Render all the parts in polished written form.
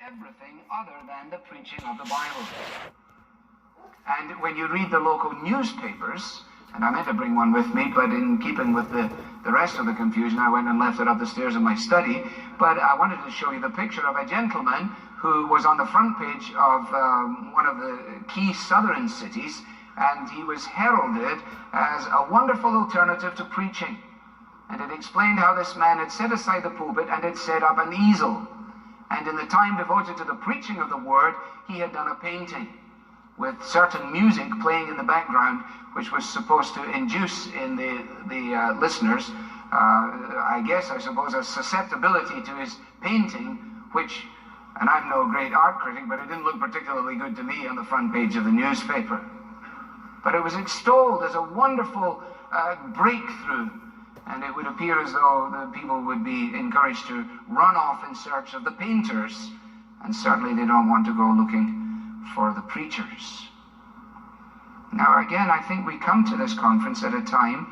everything other than the preaching of the Bible. And when you read the local newspapers, and I meant to bring one with me, but in keeping with the rest of the confusion, I went and left it up the stairs in my study. But I wanted to show you the picture of a gentleman who was on the front page of one of the key southern cities, and he was heralded as a wonderful alternative to preaching. And it explained how this man had set aside the pulpit and had set up an easel. And in the time devoted to the preaching of the word, he had done a painting with certain music playing in the background, which was supposed to induce in the listeners, I suppose, a susceptibility to his painting, which, and I'm no great art critic, but it didn't look particularly good to me on the front page of the newspaper. But it was extolled as a wonderful breakthrough, and it would appear as though the people would be encouraged to run off in search of the painters, and certainly they don't want to go looking for the preachers. Now again, I think we come to this conference at a time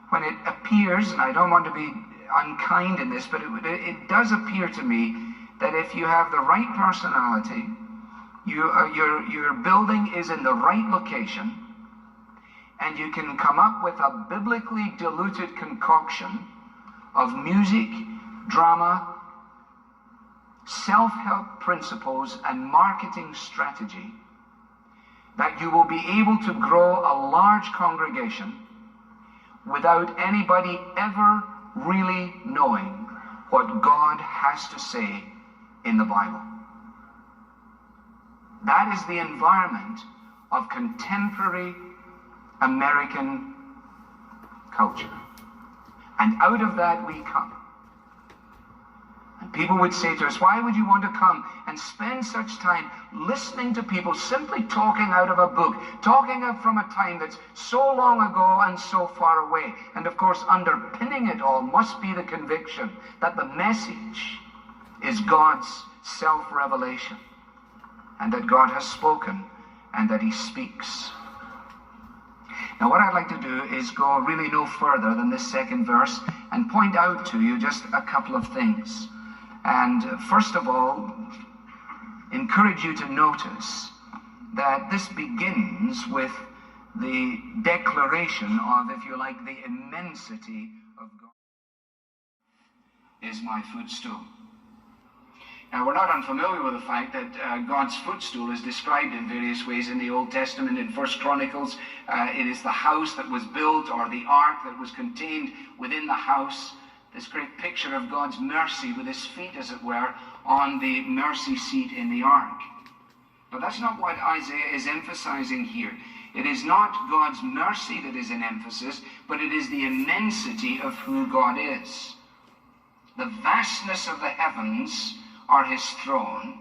when it appears, and I don't want to be unkind in this, but it does appear to me that if you have the right personality, your building is in the right location, and you can come up with a biblically diluted concoction of music, drama, self-help principles, and marketing strategy, that you will be able to grow a large congregation without anybody ever really knowing what God has to say in the Bible. That is the environment of contemporary American culture. And out of that we come. And people would say to us, why would you want to come and spend such time listening to people simply talking out of a book, talking from a time that's so long ago and so far away? And of course, underpinning it all must be the conviction that the message is God's self-revelation, and that God has spoken, and that he speaks. Now what I'd like to do is go really no further than this second verse and point out to you just a couple of things. And first of all, encourage you to notice that this begins with the declaration of, if you like, the immensity of God is my footstool. Now, we're not unfamiliar with the fact that God's footstool is described in various ways in the Old Testament. In 1 Chronicles, it is the house that was built, or the ark that was contained within the house. This great picture of God's mercy with his feet, as it were, on the mercy seat in the ark. But that's not what Isaiah is emphasizing here. It is not God's mercy that is in emphasis, but it is the immensity of who God is. The vastness of the heavens are his throne,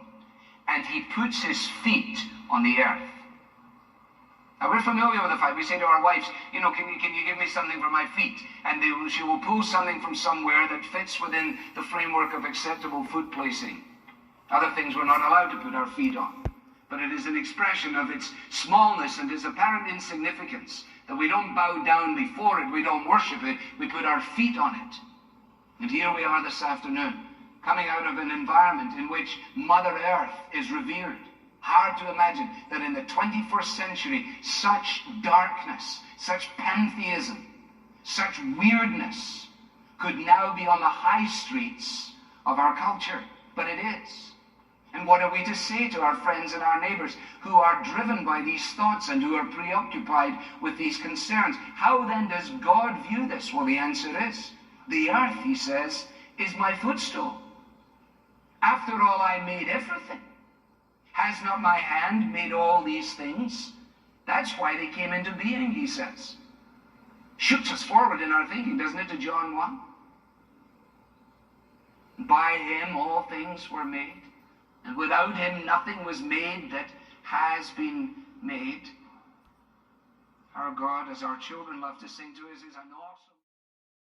and he puts his feet on the earth. Now, we're familiar with the fact, we say to our wives, can you give me something for my feet? And she will pull something from somewhere that fits within the framework of acceptable foot placing. Other things we're not allowed to put our feet on. But it is an expression of its smallness and its apparent insignificance, that we don't bow down before it, we don't worship it, we put our feet on it. And here we are this afternoon, coming out of an environment in which Mother Earth is revered. Hard to imagine that in the 21st century, such darkness, such pantheism, such weirdness could now be on the high streets of our culture. But it is. And what are we to say to our friends and our neighbors who are driven by these thoughts and who are preoccupied with these concerns? How then does God view this? Well, the answer is, the earth, he says, is my footstool. After all, I made everything. Has not my hand made all these things? That's why they came into being, he says. Shoots us forward in our thinking, doesn't it, to John 1? By him all things were made, and without him nothing was made that has been made. Our God, as our children love to sing to us, is an awesome